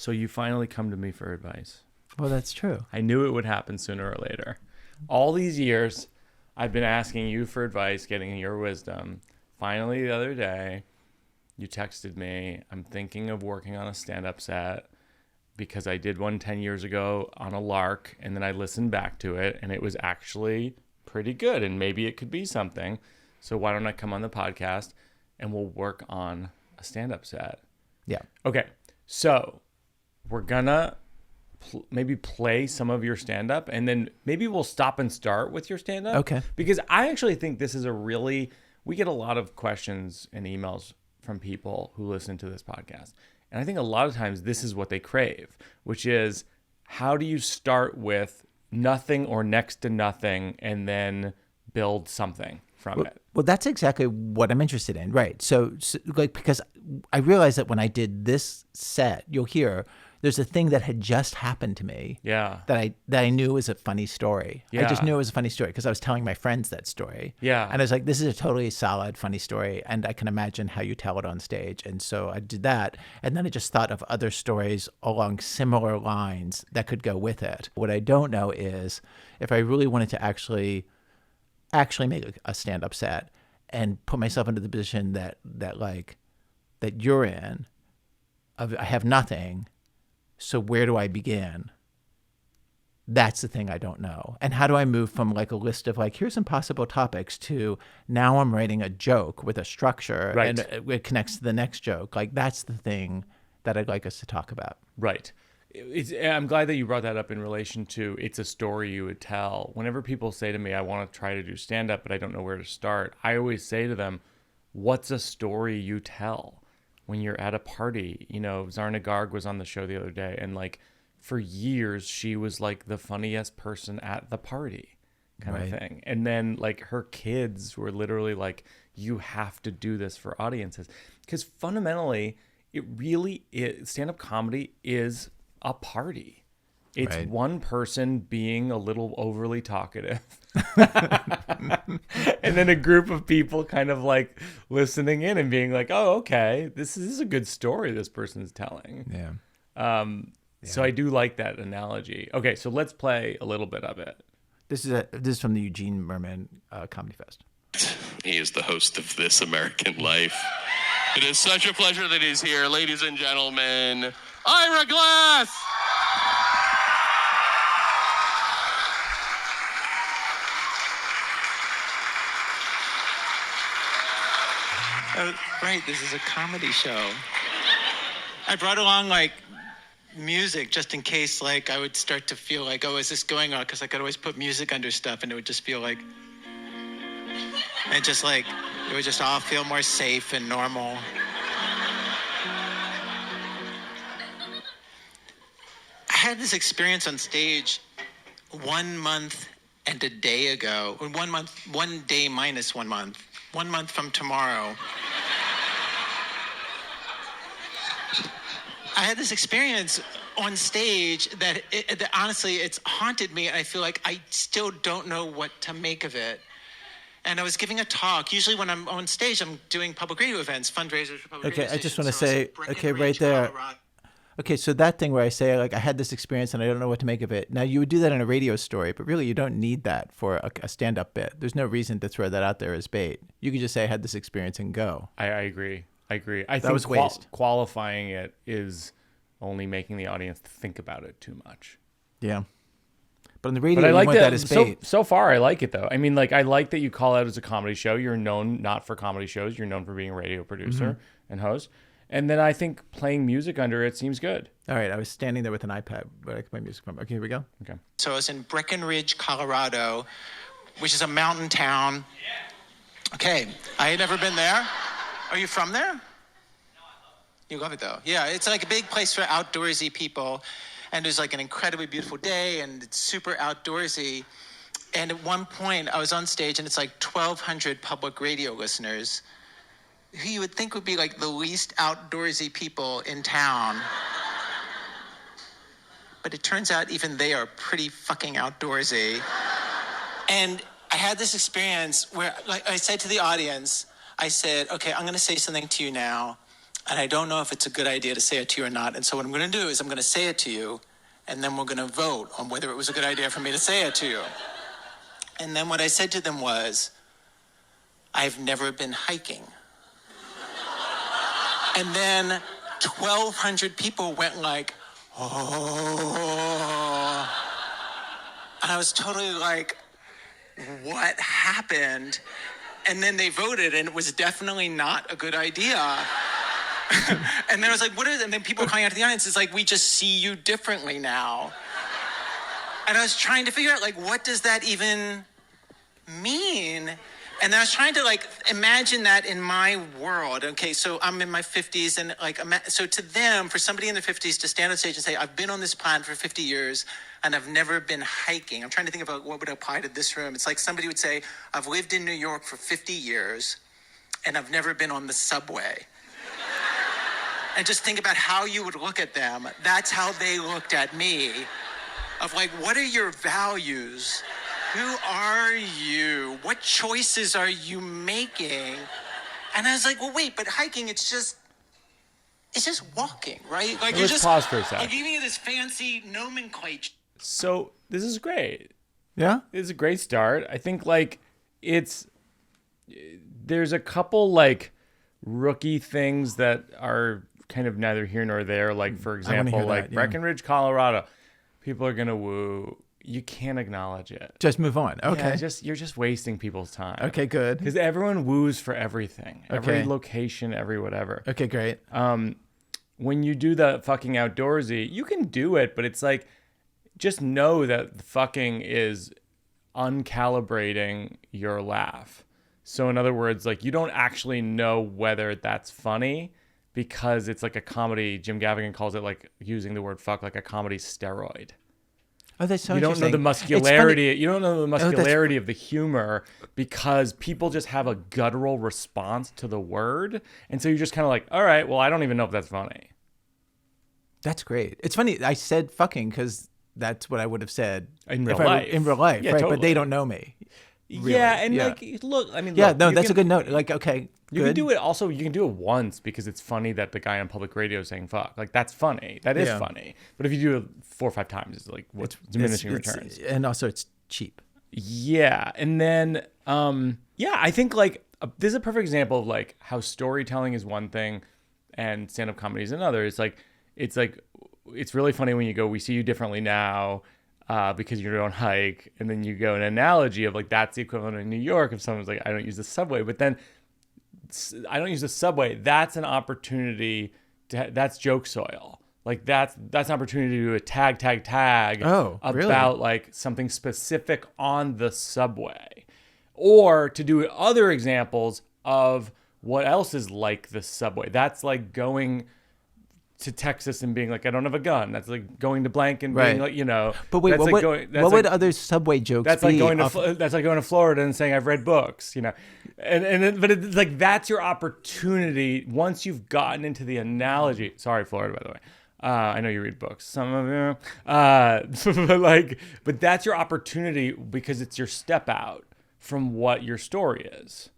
So you finally come to me for advice. Well, that's true. I knew it would happen sooner or later. All these years, I've been asking you for advice, getting your wisdom. Finally, the other day, you texted me, I'm thinking of working on a stand-up set because I did one 10 years ago on a lark, and then I listened back to it, and it was actually pretty good, and maybe it could be something. So why don't I come on the podcast, and we'll work on a stand-up set. Yeah. Okay, so we're gonna maybe play some of your stand-up, and then maybe we'll stop and start with your stand-up. Okay. Because I actually think this is we get a lot of questions and emails from people who listen to this podcast. And I think a lot of times this is what they crave, which is how do you start with nothing or next to nothing and then build something from it? Well, that's exactly what I'm interested in. Right. So because I realized that when I did this set, you'll hear there's a thing that had just happened to me. Yeah. That I knew was a funny story. Yeah. I just knew it was a funny story because I was telling my friends that story. Yeah. And I was like, this is a totally solid, funny story. And I can imagine how you tell it on stage. And so I did that. And then I just thought of other stories along similar lines that could go with it. What I don't know is if I really wanted to actually make a stand-up set and put myself into the position that you're in, I have nothing. So where do I begin? That's the thing I don't know. And how do I move from like a list of like, here's some possible topics to now I'm writing a joke with a structure right. and it connects to the next joke. Like that's the thing that I'd like us to talk about. Right. I'm glad that you brought that up in relation to it's a story you would tell. Whenever people say to me, I want to try to do stand-up, but I don't know where to start, I always say to them, what's a story you tell? When you're at a party, Zarna Garg was on the show the other day, and like for years she was like the funniest person at the party kind of thing. And then like her kids were literally like, you have to do this for audiences. Because fundamentally, it really is, stand-up comedy is a party. It's one person being a little overly talkative. And then a group of people kind of like listening in and being like, oh, okay, this is a good story this person is telling. Yeah. So I do like that analogy. Okay, so let's play a little bit of it. This is from the Eugene Merman Comedy Fest. He is the host of This American Life. It is such a pleasure that he's here. Ladies and gentlemen, Ira Glass! Right, this is a comedy show. I brought along like music just in case like I would start to feel like, oh, is this going on? Because I could always put music under stuff and it would just feel like, and just like, it would just all feel more safe and normal. I had this experience on stage 1 month and a day ago, 1 day minus 1 month, 1 month from tomorrow. I had this experience on stage that honestly, it's haunted me. And I feel like I still don't know what to make of it. And I was giving a talk. Usually when I'm on stage, I'm doing public radio events, fundraisers for public radio Okay, I just want to stations. say, okay, right there. Okay, so that thing where I say, like, I had this experience and I don't know what to make of it. Now, you would do that in a radio story, but really you don't need that for a stand-up bit. There's no reason to throw that out there as bait. You could just say, I had this experience and go. I agree. I That think was waste. Qualifying it is only making the audience think about it too much. Yeah. But on the radio, But I you like want that. that as bait. So far, I like it, though. I mean, like, I like that you call out as a comedy show. You're known not for comedy shows. You're known for being a radio producer and host. And then I think playing music under it seems good. All right, I was standing there with an iPad where I could play music from. Okay, here we go. Okay. So I was in Breckenridge, Colorado, which is a mountain town. Okay, I had never been there. Are you from there? You love it though. Yeah, it's like a big place for outdoorsy people. And there's like an incredibly beautiful day and it's super outdoorsy. And at one point I was on stage and it's like 1,200 public radio listeners who you would think would be like the least outdoorsy people in town. But it turns out even they are pretty fucking outdoorsy. And I had this experience where, like I said to the audience, I said, okay, I'm gonna say something to you now. And I don't know if it's a good idea to say it to you or not. And so what I'm going to do is I'm going to say it to you, and then we're going to vote on whether it was a good idea for me to say it to you. And then what I said to them was, I've never been hiking. And then 1,200 people went like, oh. And I was totally like, what happened? And then they voted, and it was definitely not a good idea. And then I was like, what is it? And then people coming out of the audience, it's like, we just see you differently now. And I was trying to figure out, like, what does that even mean? And I was trying to, like, imagine that in my world. Okay, so I'm in my 50s, and, like, so to them, for somebody in their 50s to stand on stage and say, I've been on this planet for 50 years, and I've never been hiking. I'm trying to think about what would apply to this room. It's like somebody would say, I've lived in New York for 50 years, and I've never been on the subway. And just think about how you would look at them. That's how they looked at me. Of like, what are your values? Who are you? What choices are you making? And I was like, well, wait, but hiking, it's just walking, right? Like, Let's pause for a second. I'm giving you this fancy nomenclature. So this is great. Yeah? It's a great start. I think like there's a couple like rookie things that are kind of neither here nor there. Like, for example, hear like that, yeah. Breckenridge, Colorado, people are going to woo. You can't acknowledge it. Just move on. Okay. Yeah, you're just wasting people's time. Okay, good. Because everyone woos for everything. Every Okay. location, every whatever. Okay, great. When you do the fucking outdoorsy, you can do it, but it's like, just know that the fucking is uncalibrating your laugh. So in other words, like, you don't actually know whether that's funny because it's like a comedy. Jim Gaffigan calls it, like, using the word fuck, like a comedy steroid. Oh, that's so You don't know interesting. the muscularity. It's You don't know the that's- muscularity of the humor because people just have a guttural response to the word, and so you're just kind of like, all right, well, I don't even know if that's funny. That's great. It's funny. I said fucking because that's what I would have said In real if I were- life. in real life, Yeah, right? totally. But they don't know me. Really. Yeah, and Yeah. like, look, I mean, Yeah, look, no, you that's a can- good note. Like, okay, You good. can do it. Also, you can do it once because it's funny that the guy on public radio is saying "fuck." Like, that's funny. That is Yeah. funny. But if you do it 4 or 5 times, it's like what's diminishing returns. And also, it's cheap. Yeah, and then yeah, I think like this is a perfect example of like how storytelling is one thing and stand-up comedy is another. It's really funny when you go, we see you differently now. Because you don't hike, and then you go an analogy of like that's the equivalent in New York if someone's like, I don't use the subway, but then I don't use the subway. That's an opportunity that's joke soil. Like that's an opportunity to do a tag Oh, really? about like something specific on the subway, or to do other examples of what else is like the subway. That's like going to Texas and being like, I don't have a gun. That's like going to blank and being Right. like, you know. But wait, that's what, like would, going, that's what like, would other subway jokes that's be? like going to off- that's like going to Florida and saying I've read books, you know. But it's like that's your opportunity once you've gotten into the analogy. Sorry, Florida, by the way. I know you read books, some of you. But that's your opportunity because it's your step out from what your story is.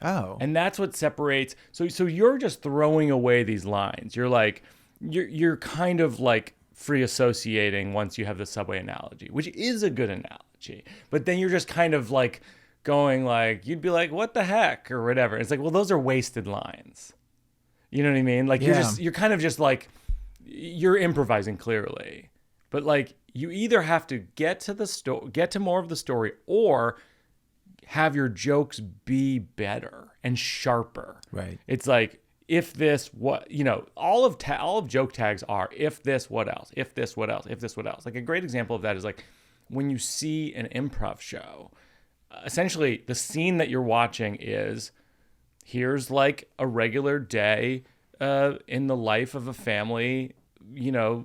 Oh. And that's what separates. So you're just throwing away these lines. You're like, you're kind of like free associating once you have the subway analogy, which is a good analogy. But then you're just kind of like going like, you'd be like, what the heck or whatever. It's like, well, those are wasted lines. You know what I mean? Like you're kind of just like, you're improvising clearly. But like you either have to get to more of the story or have your jokes be better and sharper. Right. It's like, if this, what, you know, all of joke tags are, if this, what else? If this, what else? If this, what else? Like a great example of that is like when you see an improv show, essentially the scene that you're watching is, here's like a regular day in the life of a family, you know,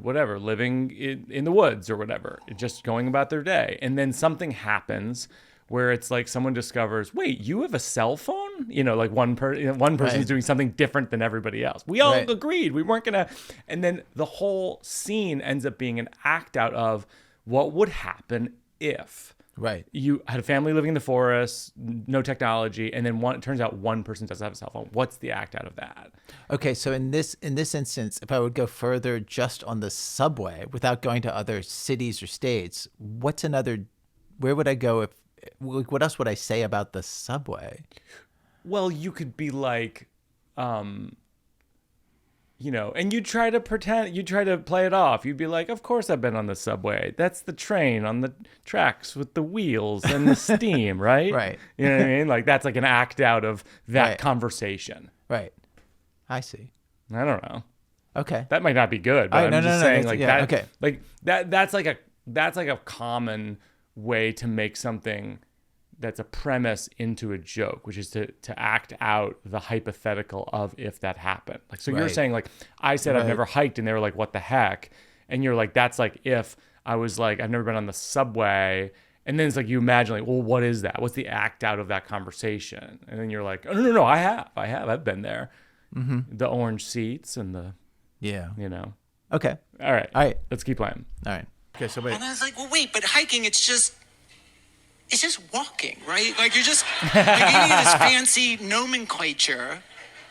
whatever, living in the woods or whatever, just going about their day. And then something happens where it's like someone discovers, wait, you have a cell phone? You know, like one person's Right. doing something different than everybody else. We all Right. agreed we weren't going to. And then the whole scene ends up being an act out of what would happen if. Right. You had a family living in the forest, no technology, and then it turns out one person doesn't have a cell phone. What's the act out of that? Okay, so in this instance, if I would go further just on the subway without going to other cities or states, where would I go what else would I say about the subway? Well, you could be like, and you try to play it off. You'd be like, of course I've been on the subway. That's the train on the tracks with the wheels and the steam, right? Right. You know what I mean? Like that's like an act out of that Right. conversation. Right. I see. I don't know. Okay. That might not be good, but All right, I'm just saying like yeah, that. okay. Like that's like a common way to make something that's a premise into a joke, which is to act out the hypothetical of if that happened. Like, so you're Right. saying like, I said I've Right. never hiked, and they were like, what the heck? And you're like, that's like if I was like, I've never been on the subway. And then it's like, you imagine like, well, what is that? What's the act out of that conversation? And then you're like, oh, no, I've been there. Mm-hmm. The orange seats and the, Yeah. All Okay. right. Let's keep playing. All right. Okay, so wait. And I was like, well, wait, but hiking, it's just walking, right? Like you're just like you need this fancy nomenclature,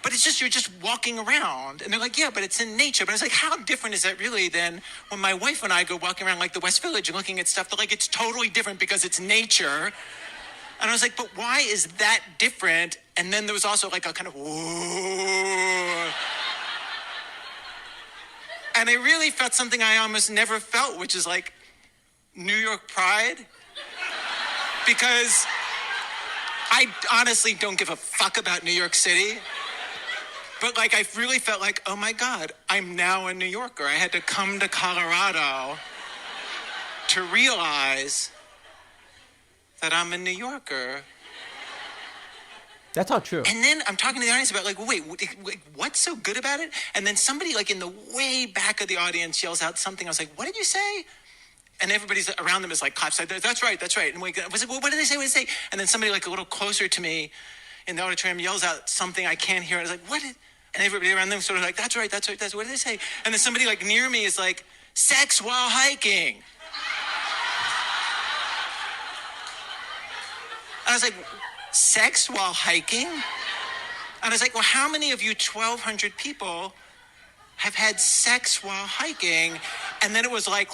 but you're just walking around. And they're like, yeah, but it's in nature. But I was like, how different is that really than when my wife and I go walking around like the West Village and looking at stuff that like it's totally different because it's nature. And I was like, but why is that different? And then there was also like a kind of whoa. And I really felt something I almost never felt, which is like New York pride. Because I honestly don't give a fuck about New York City. But like I really felt like, oh my God, I'm now a New Yorker. I had to come to Colorado to realize that I'm a New Yorker. That's all true. And then I'm talking to the audience about like, wait, what's so good about it? And then somebody like in the way back of the audience yells out something. I was like, what did you say? And everybody's around them is like claps. Like, that's right. And I was like, well, what did they say? And then somebody like a little closer to me in the auditorium yells out something I can't hear. And I was like, what? And everybody around them sort of like, that's right. What did they say? And then somebody like near me is like, sex while hiking. And I was like, sex while hiking? And I was like, well, how many of you 1,200 people have had sex while hiking? And then it was like,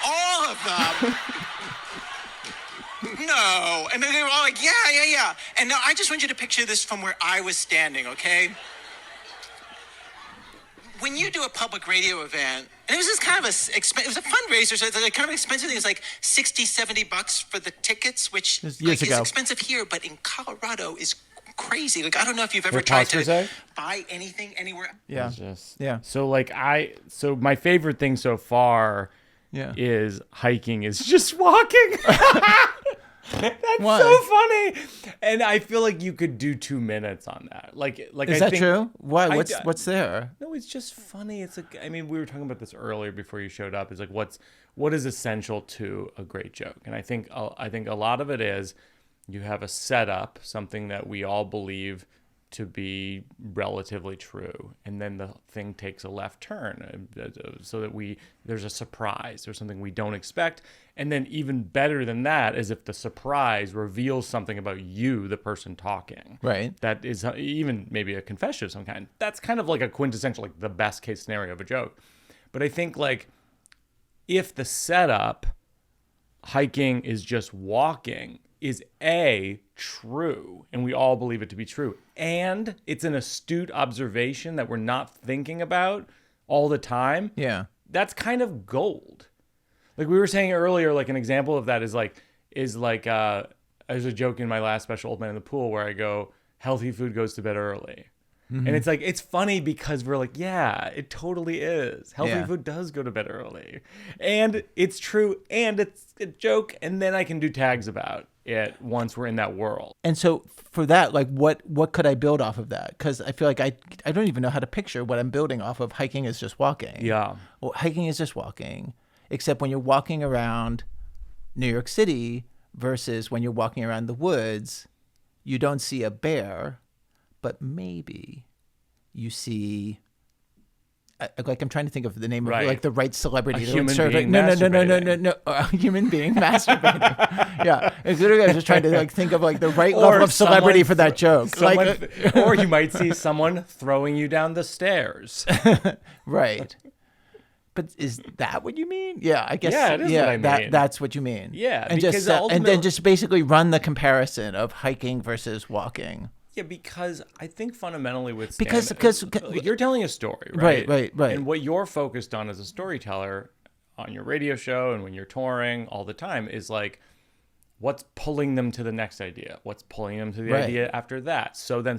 all of them. No. And then they were all like, yeah. And now I just want you to picture this from where I was standing, okay? When you do a public radio event, and it was just kind of it was a fundraiser, so it's like kind of expensive thing. It's like $60-$70 for the tickets, which Years like, is ago. expensive here, but in Colorado is crazy. Like, I don't know if you've ever For tried to Pastor's buy anything anywhere. Yeah. Yeah. So like so my favorite thing so far Yeah. is hiking is just walking. That's Why? so funny. And I feel like you could do 2 minutes on that. Like Is I that think, true? Why? I- What's there? No, it's just funny. It's like, I mean, we were talking about this earlier before you showed up. Is like what is essential to a great joke? And I think a lot of it is you have a setup, something that we all believe to be relatively true, and then the thing takes a left turn, so that there's a surprise. There's something we don't expect, and then even better than that is if the surprise reveals something about you, the person talking. Right. That is even maybe a confession of some kind. That's kind of like a quintessential, like the best case scenario of a joke. But I think like if the setup, hiking is just walking, is true, and we all believe it to be true, and it's an astute observation that we're not thinking about all the time, Yeah. that's kind of gold. Like we were saying earlier, like an example of that is there's a joke in my last special, Old Man in the Pool, where I go, healthy food goes to bed early. And it's like, it's funny because we're like, yeah, it totally is. Healthy Yeah. food does go to bed early. And it's true, and it's a joke, and then I can do tags about it once we're in that world. And so for that, like, what could I build off of that? Because I feel like I don't even know how to picture what I'm building off of. Hiking is just walking. Yeah. Well, hiking is just walking, except when you're walking around New York City versus when you're walking around the woods, you don't see a bear, but maybe you see I'm trying to think of the name Right. of like the right celebrity. A to human serve it. being No. masturbating. A human being masturbating. Yeah. It's literally, I was just trying to like think of like the right Or level of celebrity someone for that joke. or you might see someone throwing you down the stairs. Right. But is that what you mean? Yeah, I guess. Yeah, it is what I mean. That's what you mean. Yeah, and because just and ultimately- then just basically run the comparison of hiking versus walking. Yeah, because I think fundamentally with Because- stand-up, because- you're telling a story, right? Right. And what you're focused on as a storyteller on your radio show and when you're touring all the time is like, what's pulling them to the next idea? What's pulling them to the Right. idea after that? So then.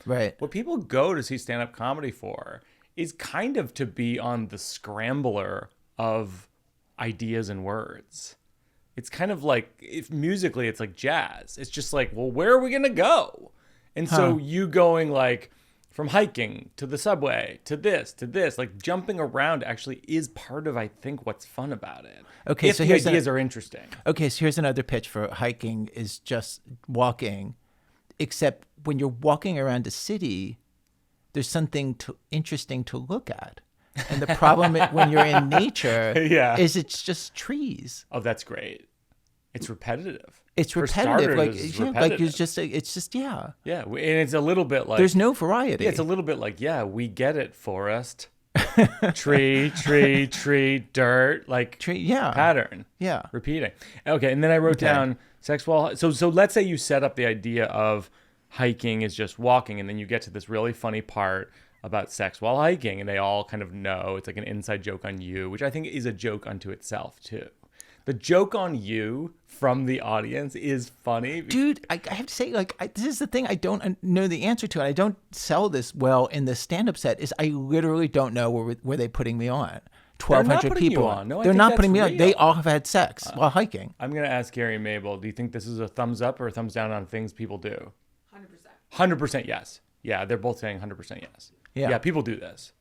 Right. What people go to see stand-up comedy for is kind of to be on the scrambler of ideas and words. It's kind of like, if musically it's like jazz. It's just like, well, where are we going to go? And so you going like from hiking to the subway to this, like jumping around actually is part of, I think, what's fun about it. Okay, if so the here's ideas are interesting. Okay, so here's another pitch for hiking is just walking, except when you're walking around a city, there's something interesting to look at. And the problem when you're in nature Yeah. is it's just trees. Oh, that's great. It's repetitive. It's For repetitive. starters, Like, it's like repetitive. it's just, yeah. Yeah, and it's a little bit like There's no variety. Yeah, it's a little bit like, yeah, we get it, forest. tree, dirt, like Tree, yeah. pattern. Yeah. Repeating. Okay, and then I wrote down sex while so let's say you set up the idea of hiking is just walking, and then you get to this really funny part about sex while hiking, and they all kind of know it's like an inside joke on you, which I think is a joke unto itself too. The joke on you from the audience is funny. Dude, I have to say, like, this is the thing I don't know the answer to, and I don't sell this well in the stand-up set, is I literally don't know where they're putting me on. 1,200 putting you people. on. No, I they're think not that's putting me on. real. They all have had sex while hiking. I'm going to ask Gary and Mabel, do you think this is a thumbs up or a thumbs down on things people do? 100%. 100% yes. Yeah, they're both saying 100% yes. Yeah. Yeah, people do this.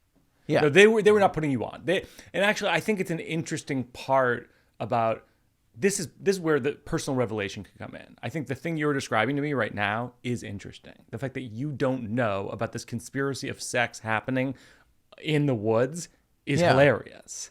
Yeah. No, they were not putting you on. And actually I think it's an interesting part about this is where the personal revelation could come in. I think the thing you're describing to me right now is interesting. The fact that you don't know about this conspiracy of sex happening in the woods is Yeah. hilarious.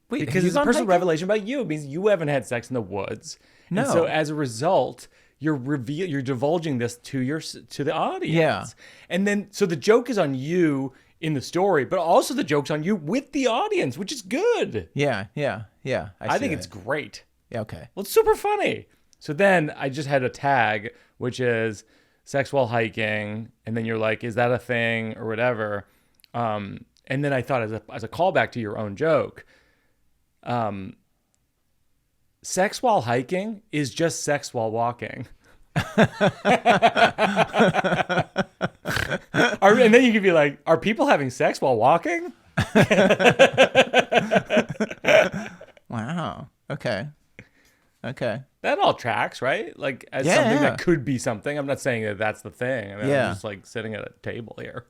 Wait, Because have you it's a gone personal hiking? revelation about you. It means you haven't had sex in the woods. No. And so as a result, you're divulging this to the audience. Yeah. And then so the joke is on you in the story, but also the joke's on you with the audience, which is good. Yeah. I think see it's that. great. Yeah, okay. Well, it's super funny. So then I just had a tag, which is sex while hiking. And then you're like, is that a thing or whatever? And then I thought as a callback to your own joke, sex while hiking is just sex while walking. And then you could be like, are people having sex while walking? Wow. Okay. That all tracks, right? Like as Yeah, something yeah. that could be something. I'm not saying that that's the thing. I mean, Yeah. I'm just like sitting at a table here.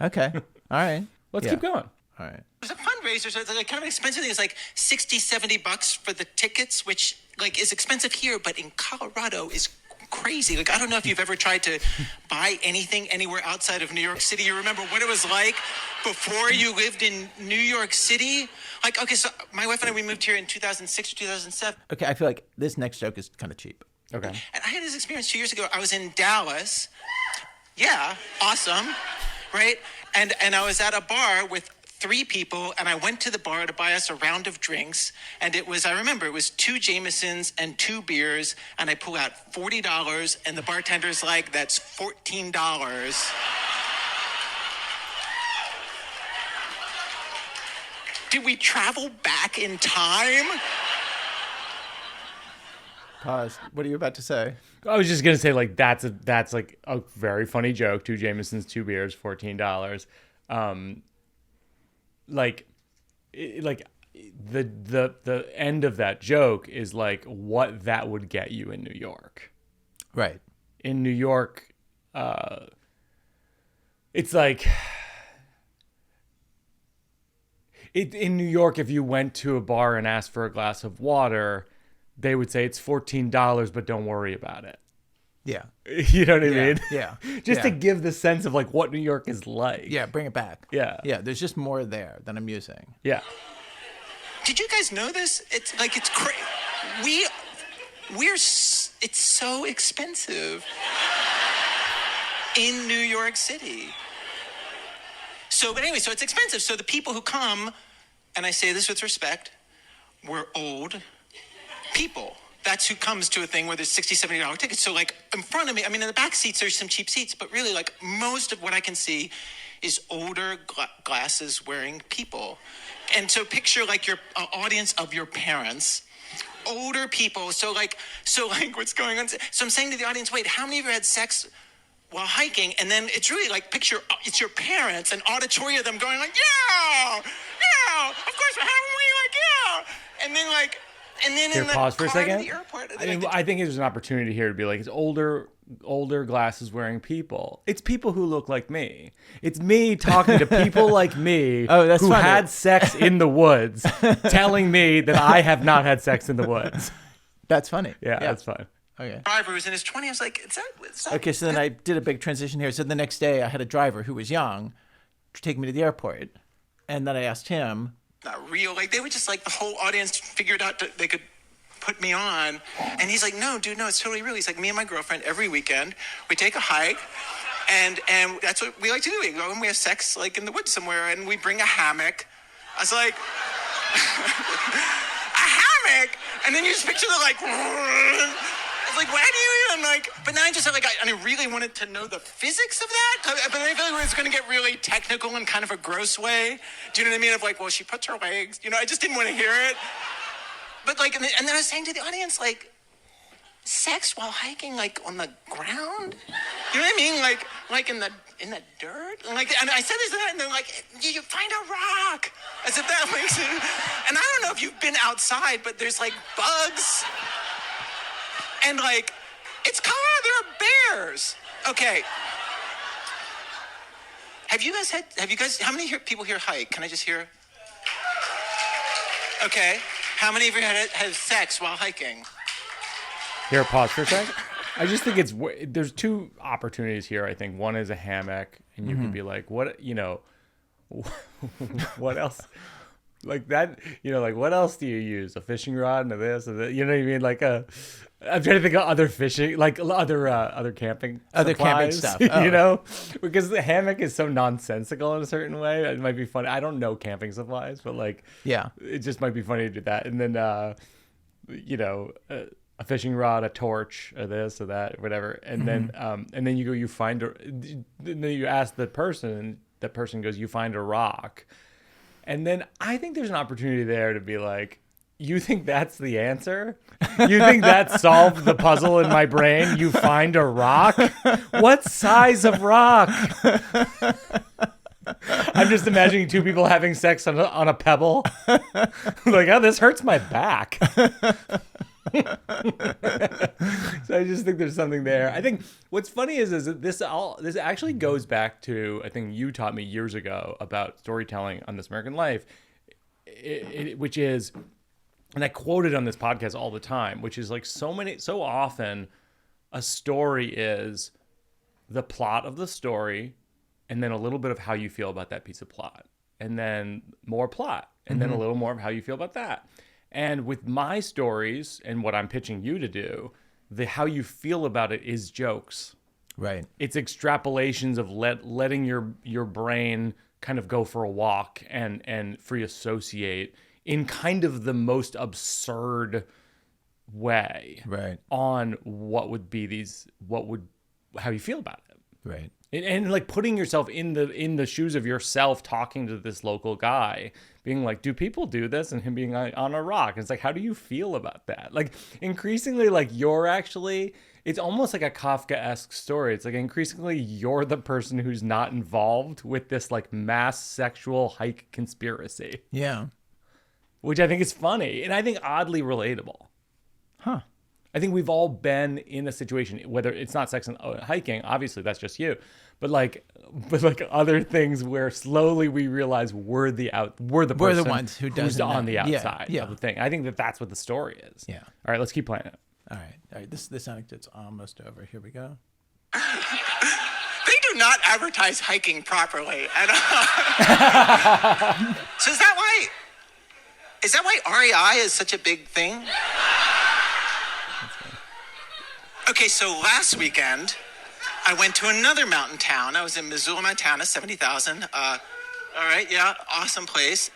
Okay. All right. Let's Yeah. keep going. All right. It's a fundraiser, so it's like kind of an expensive thing. It's like $60-$70 for the tickets, which like is expensive here, but in Colorado is crazy. Like I don't know if you've ever tried to buy anything anywhere outside of New York City. You remember what it was like before you lived in New York City? Like, okay, so my wife and we moved here in 2006 or 2007. Okay, I feel like this next joke is kind of cheap. Okay. And I had this experience 2 years ago. I was in Dallas. Yeah, awesome, right? And I was at a bar with 3 people, and I went to the bar to buy us a round of drinks. And it was 2 Jamesons and 2 beers, and I pull out $40, and the bartender's like, that's $14. Did we travel back in time? Pause. What are you about to say? I was just gonna say like that's like a very funny joke. 2 Jamesons, 2 beers, $14. Like the end of that joke is like what that would get you in New York. Right. In New York, it's like in New York, if you went to a bar and asked for a glass of water, they would say it's $14, but don't worry about it. Yeah. You know what I mean? Yeah. Just to Yeah. give the sense of like what New York is like. Yeah, bring it back. Yeah. Yeah, there's just more there than I'm using. Yeah. Did you guys know this? It's crazy. It's so expensive in New York City. But anyway, so it's expensive. So the people who come, and I say this with respect, we're old people. That's who comes to a thing where there's $60, $70 tickets. So like in front of me, I mean, in the back seats, there's some cheap seats, but really like most of what I can see is older glasses wearing people. And so picture like your audience of your parents, older people. So like what's going on? So I'm saying to the audience, wait, how many of you had sex while hiking? And then it's really like picture it's your parents, an auditory of them going like, yeah, of course, how are we like, yeah. And then Here, in the pause for a car to second. the airport. I think there's an opportunity here to be like, it's older glasses wearing people. It's people who look like me. It's me talking to people like me that's who funny. had sex in the woods, telling me that I have not had sex in the woods. That's funny. Yeah, that's fine. Okay. driver who's in his 20s. I was like, is that Okay, so then I did a big transition here. So the next day I had a driver who was young to take me to the airport. And then I asked him, not real? Like they were just like the whole audience figured out that they could put me on. And he's like, no, dude, no, it's totally real. He's like, me and my girlfriend every weekend, we take a hike. And that's what we like to do. We go and we have sex like in the woods somewhere and we bring a hammock. I was like, a hammock? And then you just picture the like, I was like, why do you even like, but now I just like, I really wanted to know the physics of that. But I feel like it was going to get really technical in kind of a gross way. Do you know what I mean? Of like, well, she puts her legs, I just didn't want to hear it. But like, and then I was saying to the audience, like, sex while hiking, like on the ground? You know what I mean? Like in the dirt? And I said this and they're like, you find a rock. As if that makes it. And I don't know if you've been outside, but there's like bugs. And like, it's Colorado, there are bears. Okay. Have you guys, how many people here hike? Can I just hear? Okay. How many of you had sex while hiking? Here, pause for a second. I just think there's two opportunities here. I think one is a hammock, and you can be like, what else? Like that, like what else do you use? A fishing rod and this and that. You know what I mean? Like I'm trying to think of other fishing, like other camping, camping supplies, stuff. Oh. because the hammock is so nonsensical in a certain way. It might be funny. I don't know camping supplies, but like, yeah, it just might be funny to do that. And then, a fishing rod, a torch, or this or that, or whatever. And then you go, then you ask the person, and the person goes, you find a rock. And then I think there's an opportunity there to be like, you think that's the answer? You think that solved the puzzle in my brain? You find a rock? What size of rock? I'm just imagining two people having sex on a pebble. Like, oh, this hurts my back. So I just think there's something there. I think what's funny is that this actually goes back to, I think you taught me years ago about storytelling on This American Life, which is, and I quote it on this podcast all the time, which is like so often a story is the plot of the story and then a little bit of how you feel about that piece of plot, and then more plot, and then a little more of how you feel about that. And with my stories and what I'm pitching you to do, the how you feel about it is jokes. right. It's extrapolations of letting your brain kind of go for a walk and free associate in kind of the most absurd way, Right. on how you feel about it. Right. And like putting yourself in the shoes of yourself, talking to this local guy, being like, do people do this? And him being on a rock. It's like, how do you feel about that? Like increasingly, like it's almost like a Kafka-esque story. It's like increasingly you're the person who's not involved with this like mass sexual hike conspiracy, Yeah. which I think is funny and I think oddly relatable. Huh. I think we've all been in a situation, whether it's not sex and hiking, obviously that's just you, but like other things where slowly we realize we're the person ones who's on the know. Yeah, outside yeah. of the thing. I think that's what the story is. Yeah. All right, let's keep playing it. All right. This anecdote's almost over. Here we go. They do not advertise hiking properly at all. So is that why REI is such a big thing? Okay, so last weekend, I went to another mountain town. I was in Missoula, Montana, 70,000. All right, yeah, awesome place.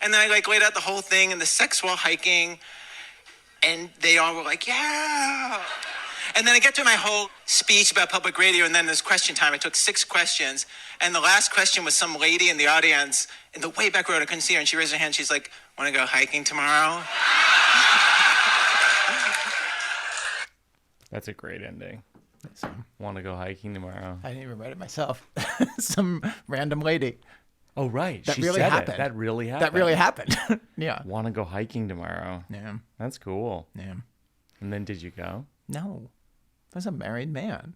And then I laid out the whole thing and the sex while hiking, and they all were like, yeah. And then I get to my whole speech about public radio, and then there's question time. I took 6 questions, and the last question was some lady in the audience in the way back row. I couldn't see her, and she raised her hand. She's like, want to go hiking tomorrow? That's a great ending. So, Want to go hiking tomorrow? I didn't even write it myself. Some random lady. Oh, right. That She really said happened. It. That really happened. That really happened. Yeah. Want to go hiking tomorrow? Yeah. That's cool. Yeah. And then did you go? No. I was a married man.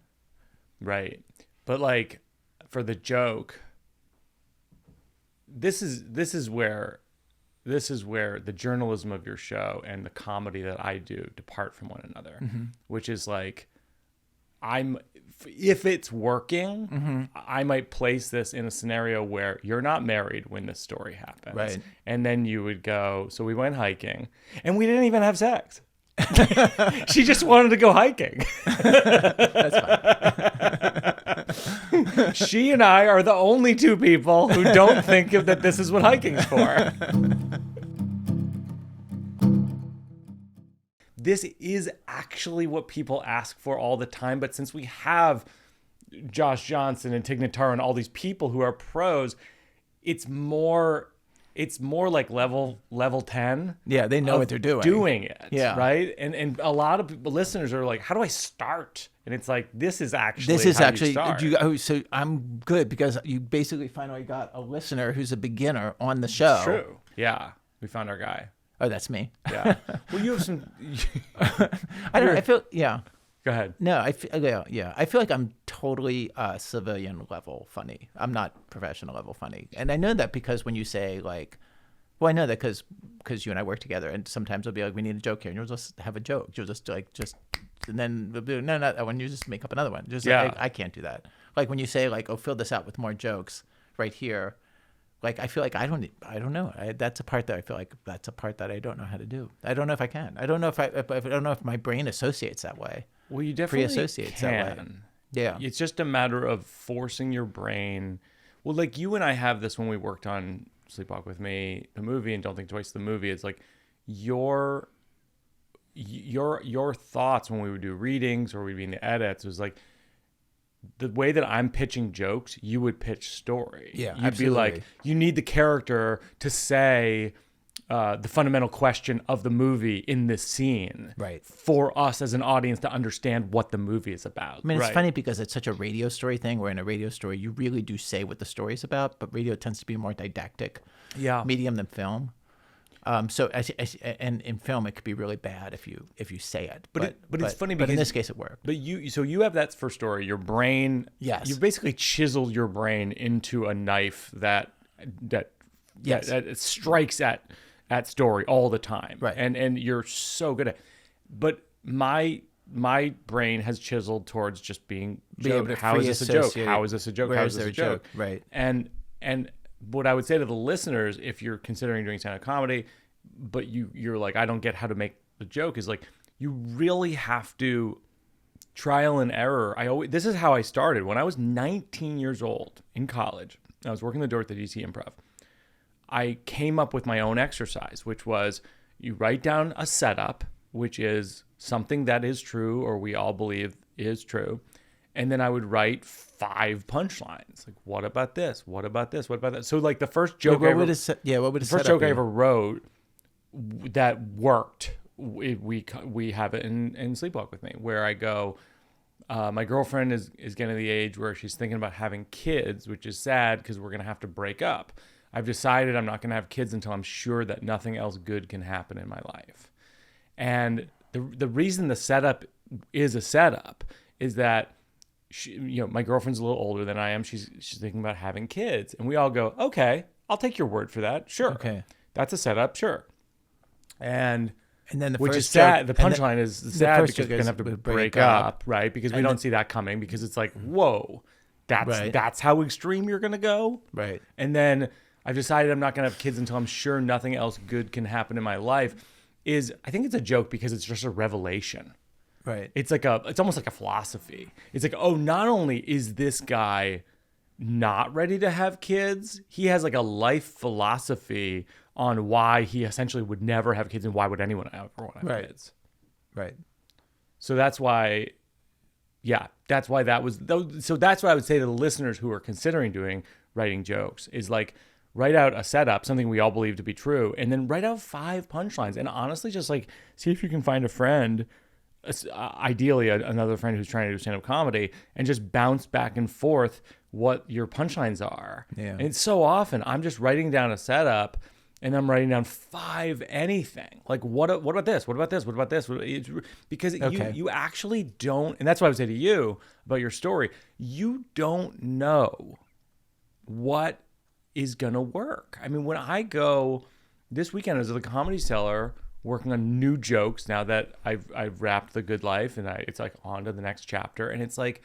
Right. But like for the joke, this is where the journalism of your show and the comedy that I do depart from one another, which is like if it's working, I might place this in a scenario where you're not married when this story happens. Right. And then you would go, so we went hiking and we didn't even have sex. She just wanted to go hiking. That's fine. She and I are the only 2 people who don't think of that this is what hiking's for. This is actually what people ask for all the time, but since we have Josh Johnson and Tig Notaro and all these people who are pros, it's more like level 10. Yeah, they know what they're doing. Doing it. Yeah. Right? And a lot of people, listeners are like, how do I start? And it's like, this is actually How you start. So I'm good because you basically finally got a listener who's a beginner on the show. It's true. Yeah. We found our guy. Oh, that's me. Yeah. Well, you have some. I don't know. I feel, yeah. Go ahead. No, I feel, yeah. I feel like I'm totally civilian level funny. I'm not professional level funny. And I know that because when you say like, well, I know that because you and I work together, and sometimes I'll be like, we need a joke here, and you'll just have a joke. You'll just and then we'll be, no, not that one. You just make up another one. Just Yeah. like, I can't do that. Like when you say like, oh, fill this out with more jokes right here. Like I feel like I don't know. That's a part that I feel like that's a part that I don't know how to do. I don't know if I can. I don't know if I don't know if my brain associates that way. Well, you definitely Pre-associates can. that way. Yeah. It's just a matter of forcing your brain. Well, like you and I have this when we worked on Sleepwalk with Me, the movie, and Don't Think Twice, the movie. It's like your thoughts when we would do readings or we'd be in the edits was like the way that I'm pitching jokes, you would pitch story. Yeah, You'd absolutely. be like, you need the character to say the fundamental question of the movie in this scene, Right. for us as an audience to understand what the movie is about. I mean, it's Right. funny because it's such a radio story thing where in a radio story, you really do say what the story's about, but radio tends to be a more didactic medium than film. So and in film, it could be really bad if you say it. But it's funny but in because- this case, it worked. But you have that first story. Your brain, Yes. you've basically chiseled your brain into a knife that Yes. that strikes at story all the time. Right. And you're so good at. But my brain has chiseled towards just being able to how is this a joke? free-associate. How is this a joke? Where How is is this there a a joke? joke? Right. And what I would say to the listeners, if you're considering doing stand-up comedy, but you're like, I don't get how to make the joke, is like, you really have to trial and error. This is how I started. When I was 19 years old in college, I was working the door at the DC Improv. I came up with my own exercise, which was you write down a setup, which is something that is true or we all believe is true. And then I would write 5 punchlines. Like, what about this? What about this? What about that? So like the first joke what would a first joke I ever wrote that worked, we have it in Sleepwalk with Me, where I go, my girlfriend is getting to the age where she's thinking about having kids, which is sad because we're going to have to break up. I've decided I'm not going to have kids until I'm sure that nothing else good can happen in my life. And the reason the setup is a setup is that my girlfriend's a little older than I am. She's thinking about having kids. And we all go, okay, I'll take your word for that. Sure. Okay. That's a setup. Sure. And And then the which first is sad. joke- The and then punchline is the sad first because joke we're is gonna have to we break up, right? Because we And don't then- see that coming because it's like, whoa, that's how extreme you're gonna go. Right. And then I've decided I'm not gonna have kids until I'm sure nothing else good can happen in my life. I think it's a joke because it's just a revelation. Right. It's almost like a philosophy. It's like, oh, not only is this guy not ready to have kids, he has like a life philosophy on why he essentially would never have kids and why would anyone ever want to have Right. kids. Right. So that's why, so that's what I would say to the listeners who are considering writing jokes is like, write out a setup, something we all believe to be true, and then write out 5 punchlines. And honestly, just like see if you can find a friend, ideally another friend who's trying to do stand-up comedy, and just bounce back and forth what your punchlines are. Yeah. And so often I'm just writing down a setup and I'm writing down 5 anything. Like, what about this? What about this? What about this? Because you actually don't, and that's why I would say to you about your story, you don't know what is going to work. I mean, when I go this weekend as a Comedy Cellar working on new jokes now that I've wrapped The Good Life and it's like on to the next chapter, and it's like,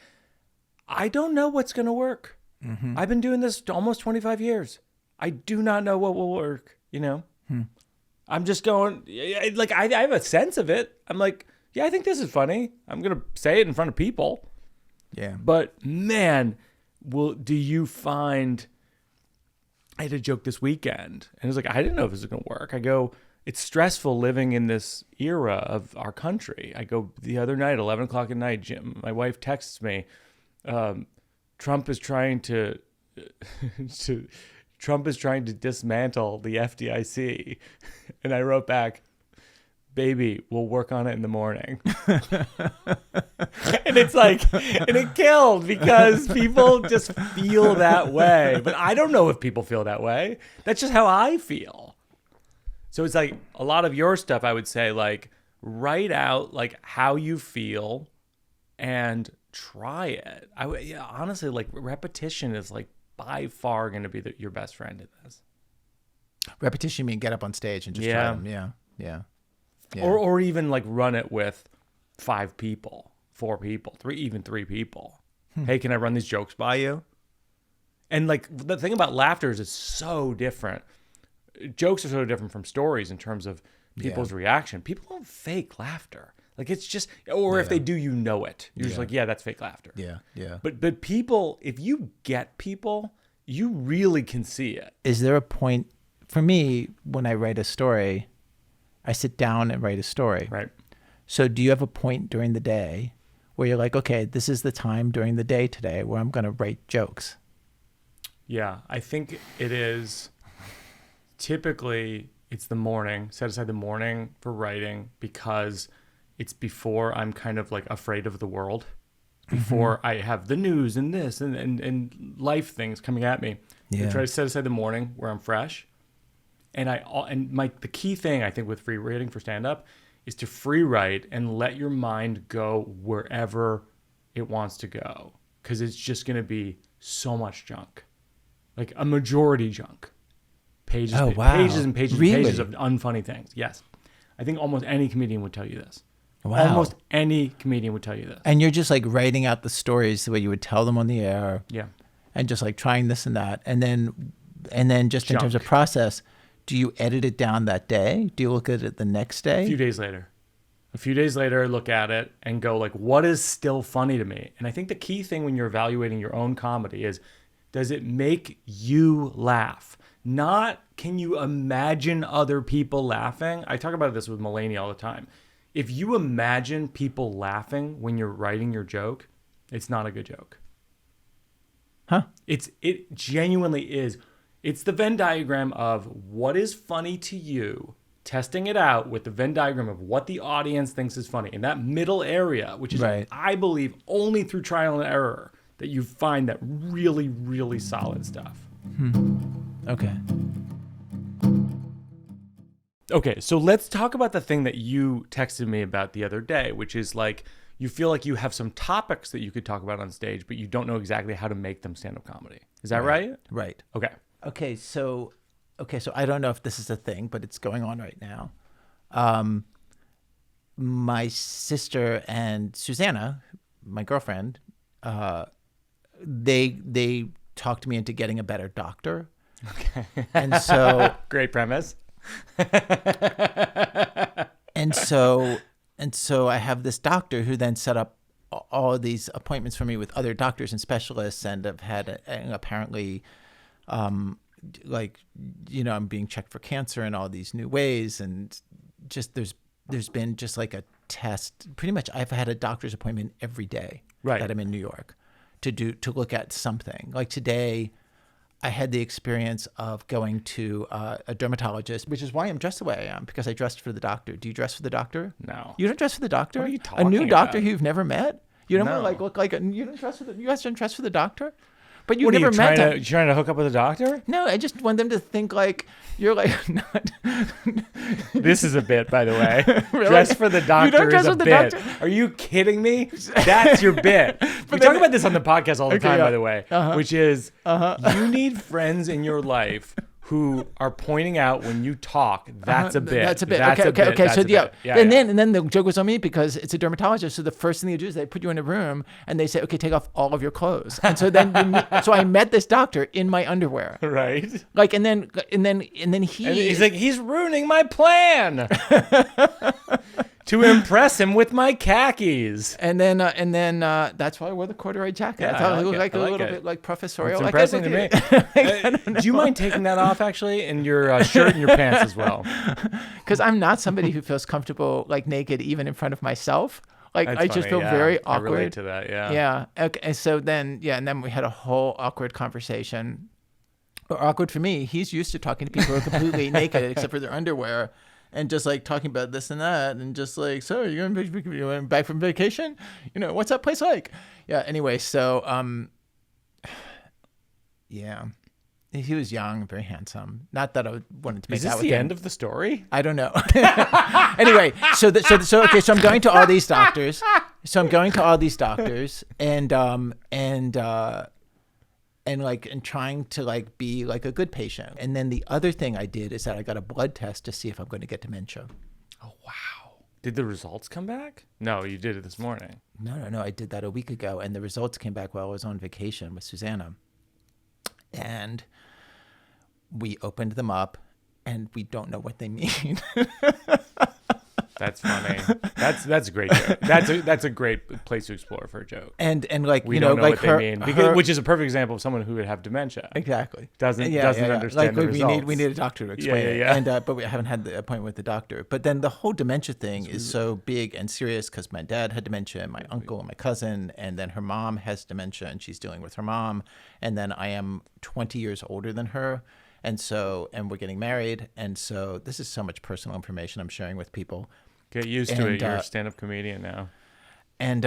I don't know what's going to work. Mm-hmm. I've been doing this almost 25 years. I do not know what will work, you know? I'm just going, like, I have a sense of it. I'm like, yeah, I think this is funny. I'm going to say it in front of people. Yeah. But man, do you find, I had a joke this weekend and it was like, I didn't know if this was going to work. I go, it's stressful living in this era of our country. I go, the other night, 11 o'clock at night, my wife texts me, Trump is trying to dismantle the FDIC. And I wrote back, baby, we'll work on it in the morning. And it's like, and it killed because people just feel that way. But I don't know if people feel that way. That's just how I feel. So it's like a lot of your stuff, I would say, like, write out like how you feel and try it. Honestly, like, repetition is like by far going to be your best friend in this. Repetition, you mean get up on stage and just try them. Yeah. Yeah. Yeah. Or even like run it with 5 people, 4 people, 3 people. Hey, can I run these jokes by you? And like the thing about laughter is it's so different. Jokes are so different from stories in terms of people's reaction. People don't fake laughter. Like, it's just, or if they do, you know it. You're just like, yeah, that's fake laughter. Yeah. Yeah. But people, if you get people, you really can see it. Is there a point for me when I write a story, I sit down and write a story. Right. So do you have a point during the day where you're like, okay, this is the time during the day today where I'm going to write jokes? Yeah, I think it is typically it's the morning. Set aside the morning for writing because it's before I'm kind of like afraid of the world, before I have the news and this and life things coming at me. Yeah. I try to set aside the morning where I'm fresh. And the key thing I think with free writing for stand-up is to free write and let your mind go wherever it wants to go, because it's just going to be so much junk, like a majority junk, pages and pages and pages of unfunny things. Yes, I think almost any comedian would tell you this. Wow. Almost any comedian would tell you this. And you're just like writing out the stories the way you would tell them on the air. Yeah. And just like trying this and that. And then just in terms of process, do you edit it down that day? Do you look at it the next day? A few days later, look at it and go like, what is still funny to me? And I think the key thing when you're evaluating your own comedy is, does it make you laugh? Not, can you imagine other people laughing? I talk about this with Mulaney all the time. If you imagine people laughing when you're writing your joke, it's not a good joke. Huh? It genuinely is. It's the Venn diagram of what is funny to you, testing it out with the Venn diagram of what the audience thinks is funny. In that middle area, which is, right. I believe, only through trial and error that you find that really, really solid stuff. Okay. Okay, so let's talk about the thing that you texted me about the other day, which is like, you feel like you have some topics that you could talk about on stage, but you don't know exactly how to make them stand-up comedy. Is that right? Right. Okay. So I don't know if this is a thing, but it's going on right now. my sister and Susanna, my girlfriend, they talked me into getting a better doctor. Okay. And so great premise. and so I have this doctor who then set up all of these appointments for me with other doctors and specialists, and have had apparently like, you know, I'm being checked for cancer in all these new ways, and just there's been just like a test. Pretty much I've had a doctor's appointment every day that I'm in New York to look at something. Like today I had the experience of going to a dermatologist, which is why I'm dressed the way I am, because I dressed for the doctor. Do you dress for the doctor? No. You don't dress for the doctor? What are you talking A new doctor about? who you've never met? You don't No. want to look like you don't dress for the, you guys don't dress for the doctor? But you What are never you met trying them. to, trying to hook up with a doctor? No, I just want them to think like you're like not. This is a bit, by the way. Really? Dress for the doctor don't dress is a for the bit. doctor? Are you kidding me? That's your bit. We talk about this on the podcast all the time, yeah. by the way, which is you need friends in your life who are pointing out when you talk, that's a bit. That's a bit. That's Okay. a bit. Okay. That's So a yeah. bit. Yeah, and yeah. then the joke was on me because it's a dermatologist. So the first thing they do is they put you in a room and they say, okay, take off all of your clothes. And so then so I met this doctor in my underwear. Right. Like and then And he's like, he's ruining my plan to impress him with my khakis. And then that's why I wore the corduroy jacket. Yeah, I thought I it looked like like it. I a like little it. bit like professorial. It's Like, impressing to me. Do you mind taking that off, actually, and your shirt and your pants as well? Because I'm not somebody who feels comfortable like naked even in front of myself. Like That's I just funny, feel yeah. very I awkward. relate to that, yeah. Yeah. Okay. And so then and then we had a whole awkward conversation. Or awkward for me. He's used to talking to people who are completely naked except for their underwear, and just like talking about this and that, and just like, so you going back from vacation? You know, what's that place like? Yeah. Anyway, so yeah, he was young, very handsome. Not that I wanted to make Is this out with the him. end of the story? I don't know. Anyway, so okay, so I'm going to all these doctors. And trying to like be like a good patient. And then the other thing I did is that I got a blood test to see if I'm going to get dementia. Oh, wow. Did the results come back? No, you did it this morning. No. I did that a week ago, and the results came back while I was on vacation with Susanna. And we opened them up, and we don't know what they mean. That's funny. That's a great joke. That's a great place to explore for a joke. And like We you don't know, know like what they mean, which is a perfect example of someone who would have dementia. Exactly. Doesn't understand like the we results. need a doctor to explain it. Yeah. And but we haven't had the appointment with the doctor. But then the whole dementia thing is so big and serious because my dad had dementia, and my uncle and my cousin, and then her mom has dementia and she's dealing with her mom, and then I am 20 years older than her. And we're getting married, and so this is so much personal information I'm sharing with people. Get used to it. You're a stand-up comedian now. And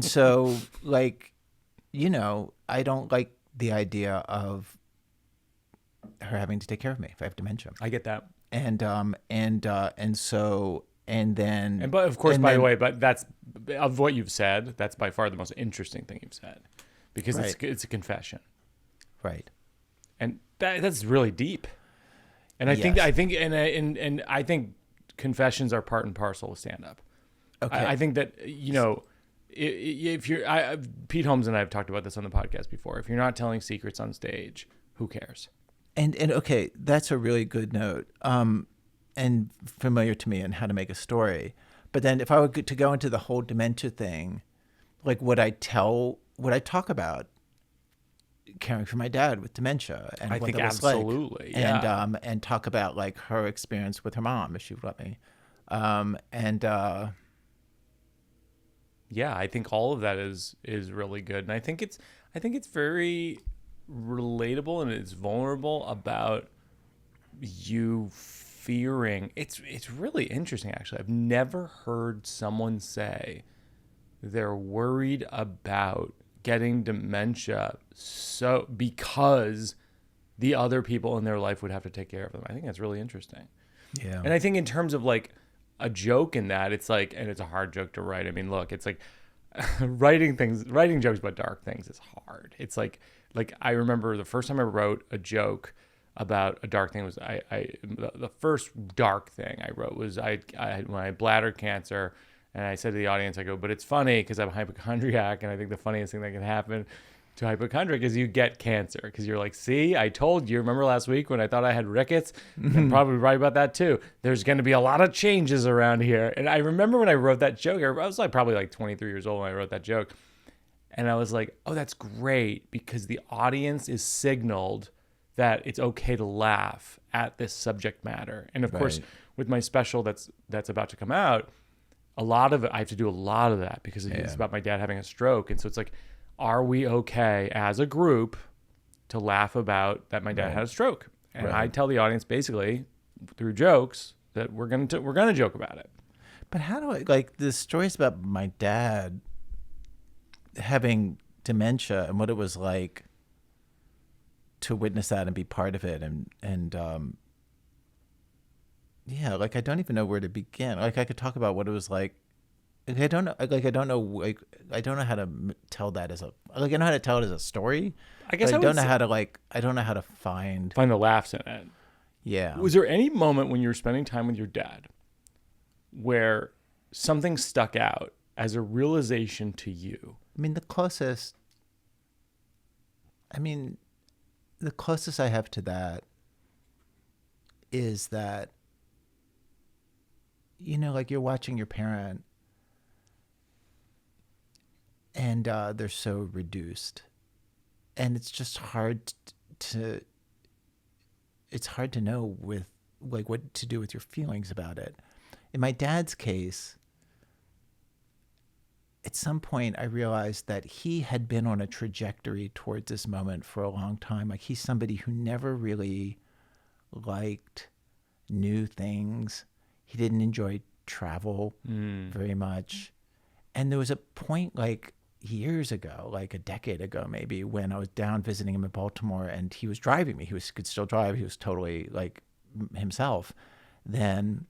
so like, you know, I don't like the idea of her having to take care of me if I have dementia. I get that. But of course, by the way, but that's of what you've said. That's by far the most interesting thing you've said, because it's a confession, right? And that's really deep. And I think confessions are part and parcel of stand-up. Okay. I think that, you know, if you're Pete Holmes and I have talked about this on the podcast before. If you're not telling secrets on stage, who cares? And okay, that's a really good note, and familiar to me and how to make a story. But then if I were to go into the whole dementia thing, like would I talk about caring for my dad with dementia and I what think that was absolutely, like, yeah. and talk about like her experience with her mom if she would let me, yeah, I think all of that is really good, and I think it's very relatable and it's vulnerable about you fearing. It's really interesting, actually. I've never heard someone say they're worried about getting dementia because the other people in their life would have to take care of them. I think that's really interesting. Yeah. And I think in terms of like a joke in that, it's like, and it's a hard joke to write. I mean, look, it's like writing jokes about dark things is hard. It's like I remember the first time I wrote a joke about a dark thing was the first dark thing I wrote was I had when I had bladder cancer, and I said to the audience, I go, but it's funny because I'm a hypochondriac, and I think the funniest thing that can happen to hypochondriac is you get cancer because you're like, see, I told you. Remember last week when I thought I had rickets? I'm probably right about that too. There's going to be a lot of changes around here. And I remember when I wrote that joke, I was like probably like 23 years old when I wrote that joke. And I was like, oh, that's great because the audience is signaled that it's okay to laugh at this subject matter. And of course, with my special that's about to come out, a lot of it, I have to do a lot of that because it's about my dad having a stroke. And so it's like, are we okay as a group to laugh about that my dad had a stroke? And I tell the audience basically through jokes that we're gonna joke about it. But how do I, like, the stories about my dad having dementia and what it was like to witness that and be part of it, and yeah, like I don't even know where to begin. Like I could talk about what it was like. I don't know how to tell that as a, like I know how to tell it as a story. I guess I don't know how to find the laughs in it. Yeah. Was there any moment when you were spending time with your dad where something stuck out as a realization to you? I mean, the closest I have to that is that, you know, like you're watching your parent and they're so reduced, and it's just hard to know with like what to do with your feelings about it. In my dad's case, at some point I realized that he had been on a trajectory towards this moment for a long time. Like he's somebody who never really liked new things. He didn't enjoy travel very much. And there was a point like years ago, like a decade ago maybe, when I was down visiting him in Baltimore and he was driving me. Could still drive. He was totally like himself. Then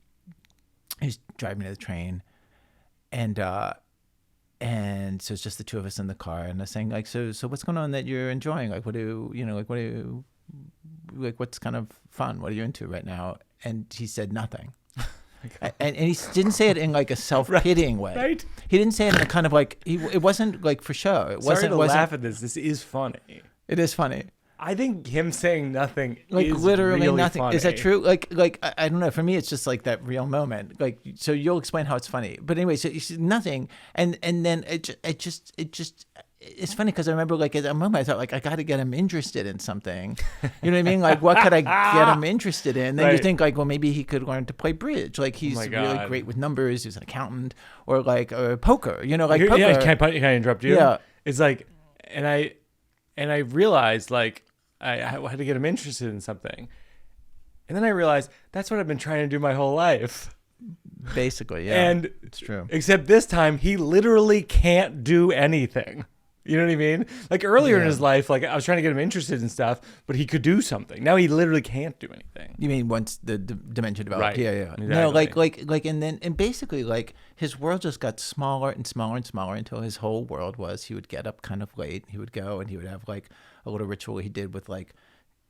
he was driving me to the train, and so it's just the two of us in the car, and I was saying like, so what's going on that you're enjoying? Like, what's kind of fun? What are you into right now? And he said nothing. And he didn't say it in like a self-pitying way. Right. He didn't say it in a kind of like, it wasn't like for show. It Sorry to wasn't, laugh at this. This is funny. It is funny. I think him saying nothing Like is literally really nothing. funny. Is that true? Like I don't know. For me, it's just like that real moment. Like, so you'll explain how it's funny. But anyway, so he said nothing, and then it's funny because I remember like at that moment I thought like I got to get him interested in something. You know what I mean? Like what could I get him interested in? Then you think like, well, maybe he could learn to play bridge. Like he's really great with numbers. He's an accountant, or like poker. You know, like poker. Yeah, can I interrupt you? Yeah. It's like, and I realized like I had to get him interested in something, and then I realized that's what I've been trying to do my whole life. Basically, yeah. And it's true. Except this time he literally can't do anything. You know what I mean? Like earlier in his life, like I was trying to get him interested in stuff, but he could do something. Now he literally can't do anything. You mean once the dementia developed? Right. Yeah. Exactly. No, like, and basically, like his world just got smaller and smaller and smaller until his whole world was he would get up kind of late. He would go and he would have like a little ritual he did with like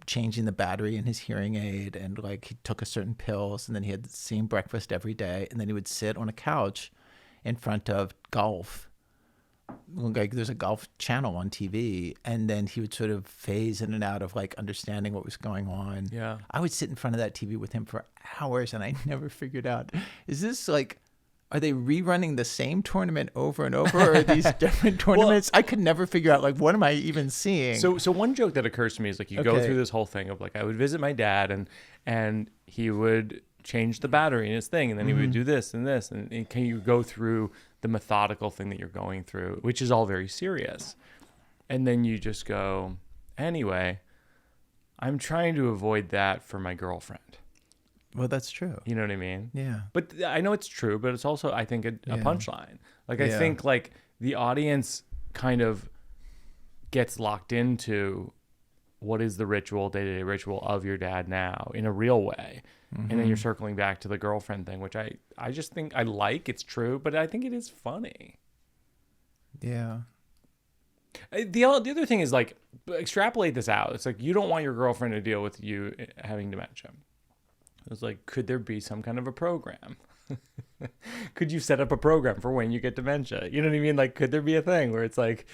changing the battery in his hearing aid, and like he took a certain pills, and then he had the same breakfast every day, and then he would sit on a couch in front of golf. Like there's a golf channel on TV, and then he would sort of phase in and out of like understanding what was going on. Yeah. I would sit in front of that TV with him for hours, and I never figured out, is this like, are they rerunning the same tournament over and over, or are these different tournaments? I could never figure out like, what am I even seeing? So one joke that occurs to me is like you go through this whole thing of like I would visit my dad and he would change the battery in his thing, and then he would do this and this, and can you go through the methodical thing that you're going through, which is all very serious, and then you just go, anyway, I'm trying to avoid that for my girlfriend. Well, that's true. You know what I mean? Yeah. But I know it's true, but it's also, I think, a punchline. Like, I think, like, the audience kind of gets locked into what is the ritual, day-to-day ritual of your dad now in a real way. And then you're circling back to the girlfriend thing, which I just think I like. It's true, but I think it is funny. Yeah. The other thing is like, extrapolate this out. It's like, you don't want your girlfriend to deal with you having dementia. It's like, could there be some kind of a program? Could you set up a program for when you get dementia? You know what I mean? Like, could there be a thing where it's like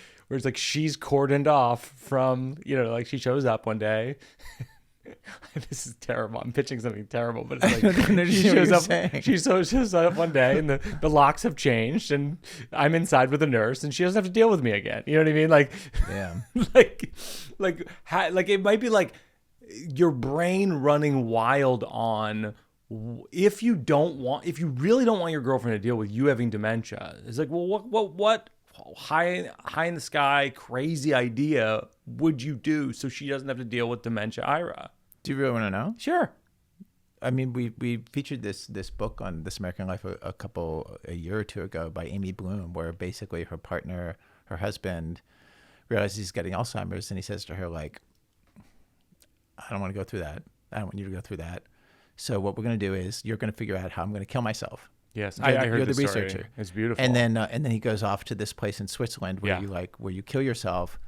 she's cordoned off from, like she shows up one day. This is terrible. I'm pitching something terrible, but it's like she shows up. She shows up one day, and the locks have changed, and I'm inside with a nurse, and she doesn't have to deal with me again. You know what I mean? Like, Yeah. like it might be like your brain running wild on. If you really don't want your girlfriend to deal with you having dementia, it's like, well, what high in the sky crazy idea would you do so she doesn't have to deal with dementia, Ira? Do you really want to know? Sure. I mean, we featured this book on This American Life a year or two ago by Amy Bloom, where basically her husband realizes he's getting Alzheimer's, and he says to her, like, I don't want to go through that. I don't want you to go through that. So what we're going to do is you're going to figure out how I'm going to kill myself. Yes, I heard you're the the story. researcher. It's beautiful. And then he goes off to this place in Switzerland where where you kill yourself.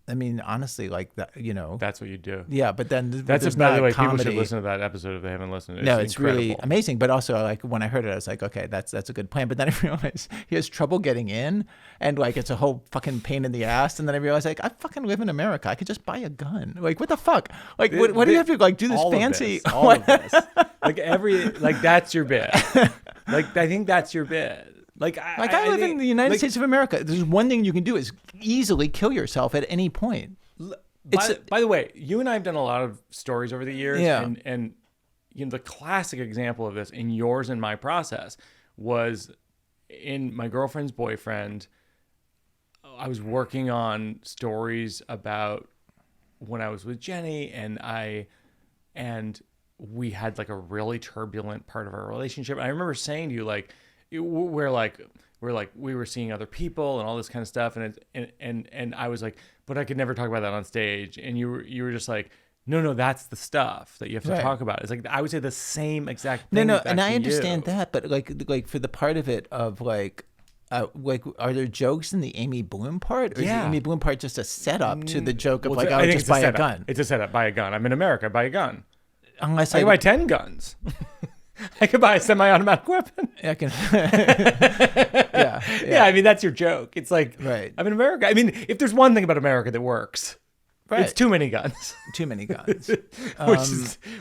I mean, honestly, like that, that's what you do. Yeah, but then By there's the way, comedy. people should listen to that episode if they haven't listened. No, it's incredible. really amazing. But also, like, when I heard it, I was like, okay, that's a good plan. But then I realized he has trouble getting in, and like it's a whole fucking pain in the ass. And then I realized, like, I fucking live in America. I could just buy a gun. Like, what the fuck? Like, what do you have to like do this all fancy? All of this. Like that's your bit. Like, I think that's your bit. Like I live in the United States of America. There's one thing you can do is easily kill yourself at any point. By the way, you and I have done a lot of stories over the years, Yeah. and the classic example of this in yours and my process was in my girlfriend's boyfriend. I was working on stories about when I was with Jenny, and we had like a really turbulent part of our relationship. And I remember saying to you, like, we were seeing other people and all this kind of stuff, and I was like, but I could never talk about that on stage. And you were just like, no, that's the stuff that you have to talk about. It's like, I would say the same exact thing. No, and I understand that, but like for the part of it of like, are there jokes in the Amy Bloom part? Or is the Amy Bloom part just a setup to the joke of like, I would just buy a gun? It's a setup. Buy a gun. I'm in America. Buy a gun. Unless I can buy 10 guns. I could buy a semi-automatic weapon. I can. Yeah. I mean, that's your joke. It's like, Right. I'm in America. I mean, if there's one thing about America that works, it's too many guns. Too many guns.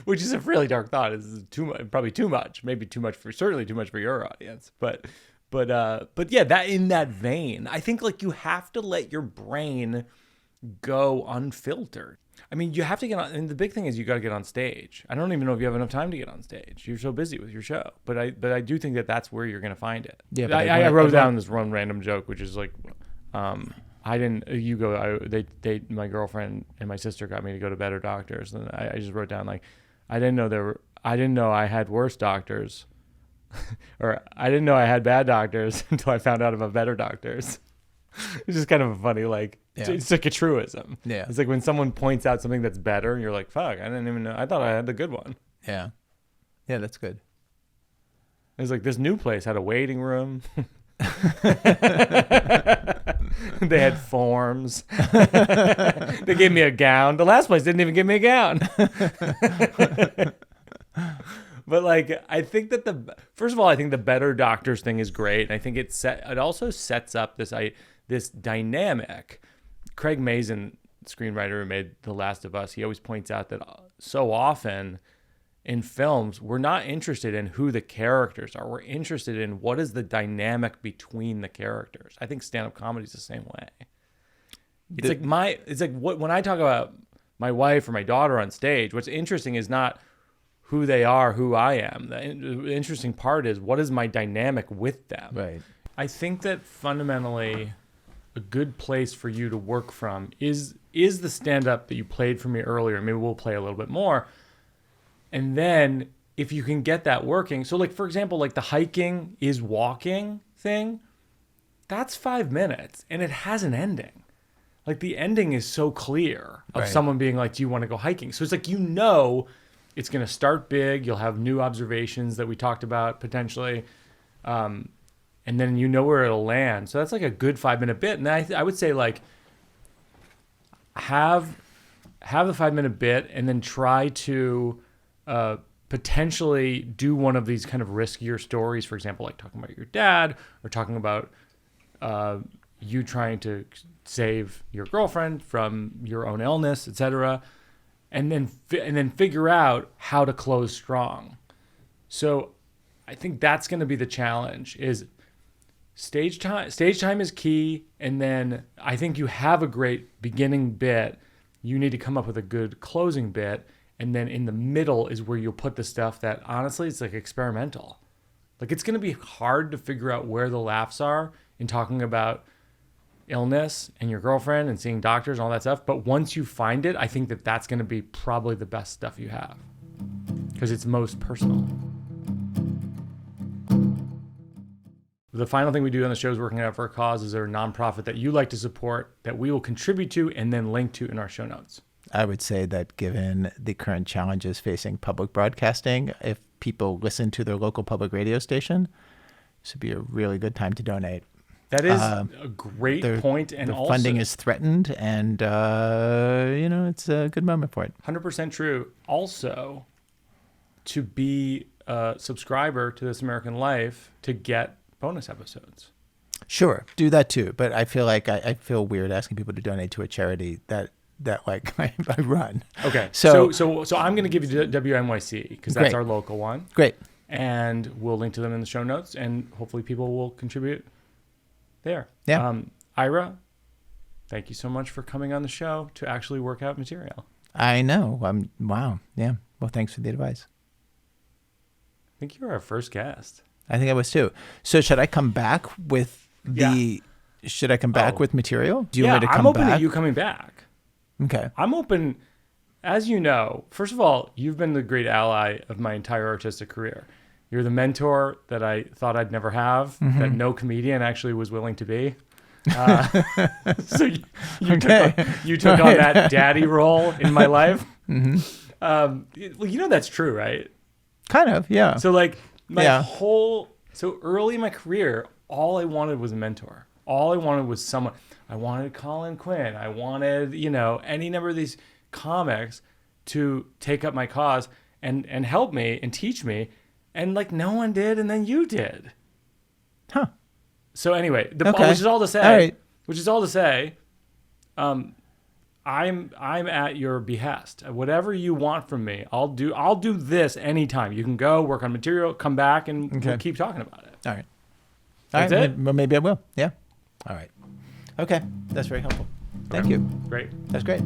which is a really dark thought. It's probably too much. Maybe certainly too much for your audience. But yeah, that in that vein, I think like you have to let your brain go unfiltered. I mean, you have to get on, and the big thing is you got to get on stage. I don't even know if you have enough time to get on stage. You're so busy with your show, but I do think that that's where you're going to find it. Yeah, but I wrote down this one random joke, which is like, my girlfriend and my sister got me to go to better doctors, and I just wrote down like, I didn't know I had worse doctors, or I didn't know I had bad doctors until I found out about better doctors. It's just kind of a funny, like, it's like a truism. Yeah. It's like when someone points out something that's better, and you're like, fuck, I didn't even know. I thought I had the good one. Yeah. Yeah, that's good. It's like this new place had a waiting room. They had forms. They gave me a gown. The last place didn't even give me a gown. But like, I think that first of all, I think the better doctors thing is great. And I think it also sets up this dynamic. Craig Mazin, screenwriter who made The Last of Us, he always points out that so often in films, we're not interested in who the characters are. We're interested in what is the dynamic between the characters. I think stand-up comedy is the same way. When I talk about my wife or my daughter on stage, what's interesting is not who they are, who I am. The interesting part is what is my dynamic with them. Right. I think that fundamentally a good place for you to work from is the stand-up that you played for me earlier. Maybe we'll play a little bit more. And then if you can get that working, so like, for example, like the hiking is walking thing, that's 5 minutes and it has an ending. Like the ending is so clear of someone being like, do you want to go hiking? So it's like, it's going to start big. You'll have new observations that we talked about potentially. and then you know where it'll land. So that's like a good 5-minute bit. And then I would say like have the 5-minute bit and then try to potentially do one of these kind of riskier stories, for example, like talking about your dad or talking about you trying to save your girlfriend from your own illness, etc. And then figure out how to close strong. So I think that's going to be the challenge is stage time. Stage time is key. And then I think you have a great beginning bit. You need to come up with a good closing bit. And then in the middle is where you'll put the stuff that honestly it's like experimental. Like it's going to be hard to figure out where the laughs are in talking about illness and your girlfriend and seeing doctors and all that stuff. But once you find it, I think that that's going to be probably the best stuff you have because it's most personal. The final thing we do on the show is Working Out for a Cause. Is there a nonprofit that you like to support that we will contribute to and then link to in our show notes? I would say that given the current challenges facing public broadcasting, if people listen to their local public radio station, this would be a really good time to donate. That is a great point. And the also, funding is threatened, and, it's a good moment for it. 100% true. Also, to be a subscriber to This American Life to get bonus episodes. Sure, do that too. But I feel like I feel weird asking people to donate to a charity that like I run. Okay. So I'm going to give you WNYC because that's Great. our local one. Great. And we'll link to them in the show notes, and hopefully people will contribute there. Yeah. Ira, thank you so much for coming on the show to actually work out material. I know. Wow. Yeah. Well, thanks for the advice. I think you were our first guest. I think I was too. So should I come back with should I come back with material? Do you want me to come I'm open back? to you coming back. Okay. I'm open. As you know, first of all, you've been the great ally of my entire artistic career. You're the mentor that I thought I'd never have, that no comedian actually was willing to be. So you took on that daddy role in my life. Well, that's true, right? Kind of, yeah. So like so early in my career, all I wanted was a mentor. All I wanted was someone. I wanted Colin Quinn. I wanted, any number of these comics to take up my cause and help me and teach me. And like no one did, and then you did. Huh. So anyway, Okay. which is all to say, All right. I'm at your behest. Whatever you want from me, I'll do this anytime. You can go work on material, come back, and we'll keep talking about it. All right. That's it? Well, maybe I will. Yeah. All right. Okay. That's very helpful. Thank you. Great. That's great.